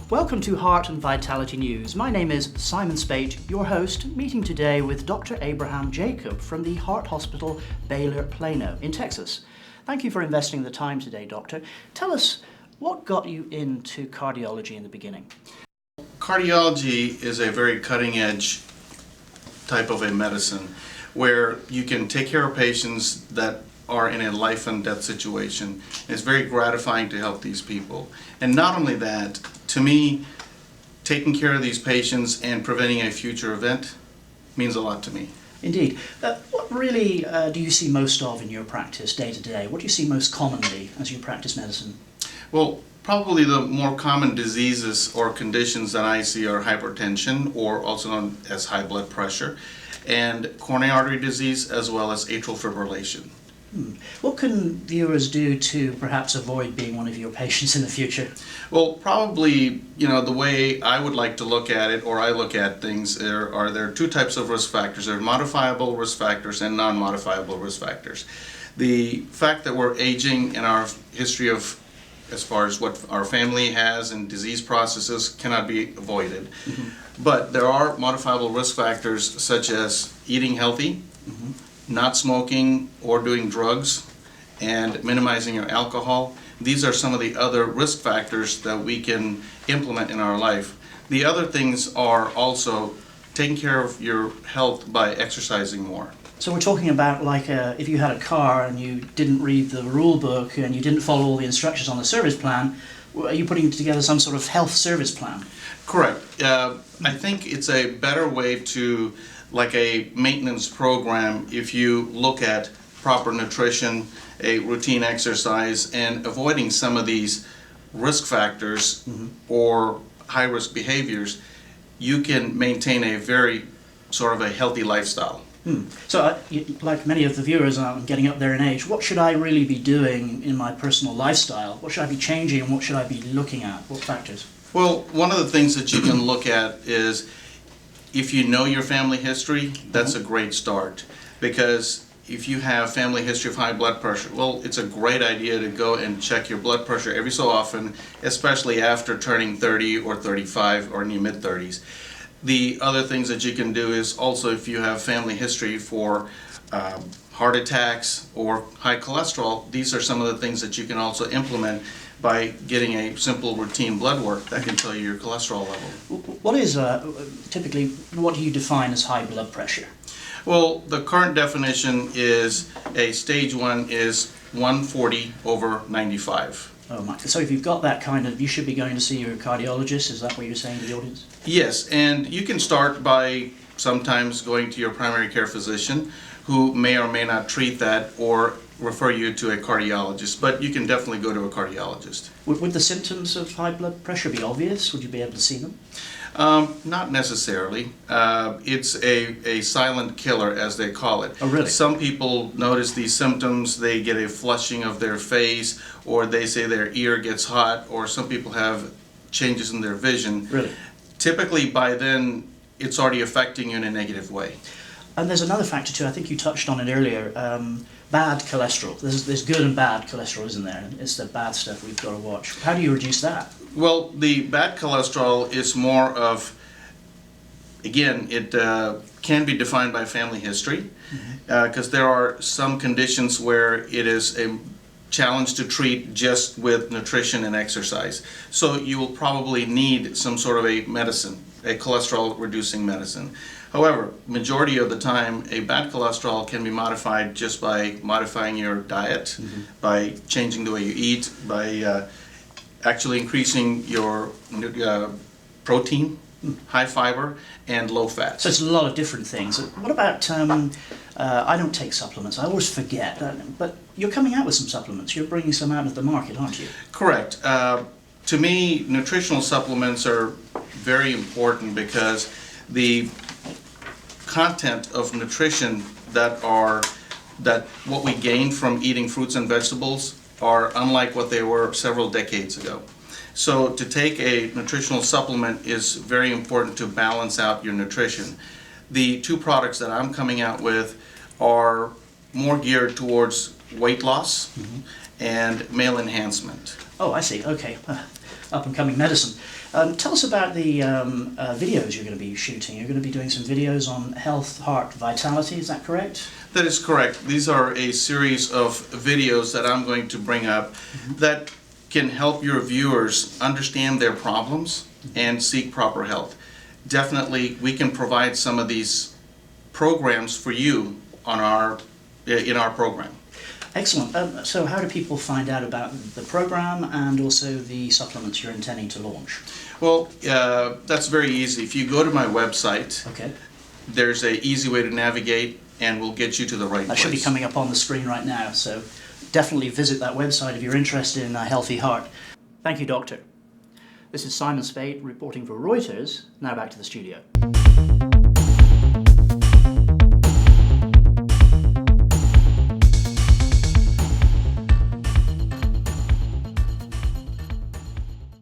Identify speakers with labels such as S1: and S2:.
S1: Welcome to Heart and Vitality News. My name is Simon Speight, your host, meeting today with Dr. Abraham Jacob from the Heart Hospital, Baylor, Plano, in Texas. Thank you for investing the time today, Doctor. Tell us, what got you into cardiology in the beginning?
S2: Cardiology is a very cutting-edge type of a medicine where you can take care of patients that are in a life and death situation. It's very gratifying to help these people. And not only that, to me, taking care of these patients and preventing a future event means a lot to me.
S1: Indeed. What really do you see most of in your practice day to day? What do you see most commonly as you practice medicine?
S2: Well, probably the more common diseases or conditions that I see are hypertension, or also known as high blood pressure, and coronary artery disease, as well as atrial fibrillation.
S1: What can viewers do to perhaps avoid being one of your patients in the future?
S2: Well, probably, the way I would like to look at it, or I look at things, there are two types of risk factors. There are modifiable risk factors and non-modifiable risk factors. The fact that we're aging and our history of, as far as what our family has and disease processes, cannot be avoided. But there are modifiable risk factors such as eating healthy, not smoking or doing drugs, and minimizing your alcohol. These are some of the other risk factors that we can implement in our life. The other things are also taking care of your health by exercising more.
S1: So we're talking about like if you had a car and you didn't read the rule book and you didn't follow all the instructions on the service plan, are you putting together some sort of health service plan?
S2: Correct. I think it's a better way to, like a maintenance program, if you look at proper nutrition, a routine exercise, and avoiding some of these risk factors or high-risk behaviors, you can maintain a very sort of a healthy lifestyle.
S1: So, like many of the viewers, I'm getting up there in age, what should I really be doing in my personal lifestyle? What should I be changing and what should I be looking at? What factors?
S2: Well, one of the things that you can look at is, if you know your family history, that's a great start. Because if you have family history of high blood pressure, well, it's a great idea to go and check your blood pressure every so often, especially after turning 30 or 35 or in your mid-30s. The other things that you can do is also, if you have family history for heart attacks or high cholesterol, these are some of the things that you can also implement by getting a simple routine blood work that can tell you your cholesterol level.
S1: What is, typically, what do you define as high blood pressure?
S2: Well, the current definition is a stage 1 is 140 over 95.
S1: Oh my, so if you've got that kind of, you should be going to see your cardiologist, is that what you're saying to the audience?
S2: Yes, and you can start by sometimes going to your primary care physician, who may or may not treat that or refer you to a cardiologist, but you can definitely go to a cardiologist.
S1: Would the symptoms of high blood pressure be obvious? Would you be able to see them?
S2: Not necessarily. It's a silent killer, as they call it.
S1: Oh, really?
S2: Some people notice these symptoms, they get a flushing of their face, or they say their ear gets hot, or some people have changes in their vision.
S1: Really?
S2: Typically, by then, it's already affecting you in a negative way.
S1: And there's another factor too, I think you touched on it earlier, bad cholesterol. There's good and bad cholesterol, isn't there? It's the bad stuff we've got to watch. How do you reduce that?
S2: Well, the bad cholesterol is more of, again, it can be defined by family history, because there are some conditions where it is a challenge to treat just with nutrition and exercise. So you will probably need some sort of a medicine, a cholesterol reducing medicine. However, majority of the time, a bad cholesterol can be modified just by modifying your diet, by changing the way you eat, by actually increasing your protein, high fiber, and low fat.
S1: So it's a lot of different things. What about, I don't take supplements, I always forget, but you're coming out with some supplements, you're bringing some out of the market, aren't you?
S2: Correct. To me, nutritional supplements are very important because the content of nutrition that what we gain from eating fruits and vegetables are unlike what they were several decades ago. So to take a nutritional supplement is very important to balance out your nutrition. The two products that I'm coming out with are more geared towards weight loss and male enhancement.
S1: Oh, I see. Okay. up-and-coming medicine. Tell us about the videos you're going to be shooting. You're going to be doing some videos on health, heart, vitality, is that correct?
S2: That is correct. These are a series of videos that I'm going to bring up that can help your viewers understand their problems and seek proper health. Definitely, we can provide some of these programs for you on in our program.
S1: Excellent. So how do people find out about the program and also the supplements you're intending to launch?
S2: Well, that's very easy. If you go to my website,
S1: Okay.
S2: there's an easy way to navigate, and we'll get you to the right place.
S1: That should be coming up on the screen right now, so definitely visit that website if you're interested in a healthy heart. Thank you, Doctor. This is Simon Speight reporting for Reuters. Now back to the studio.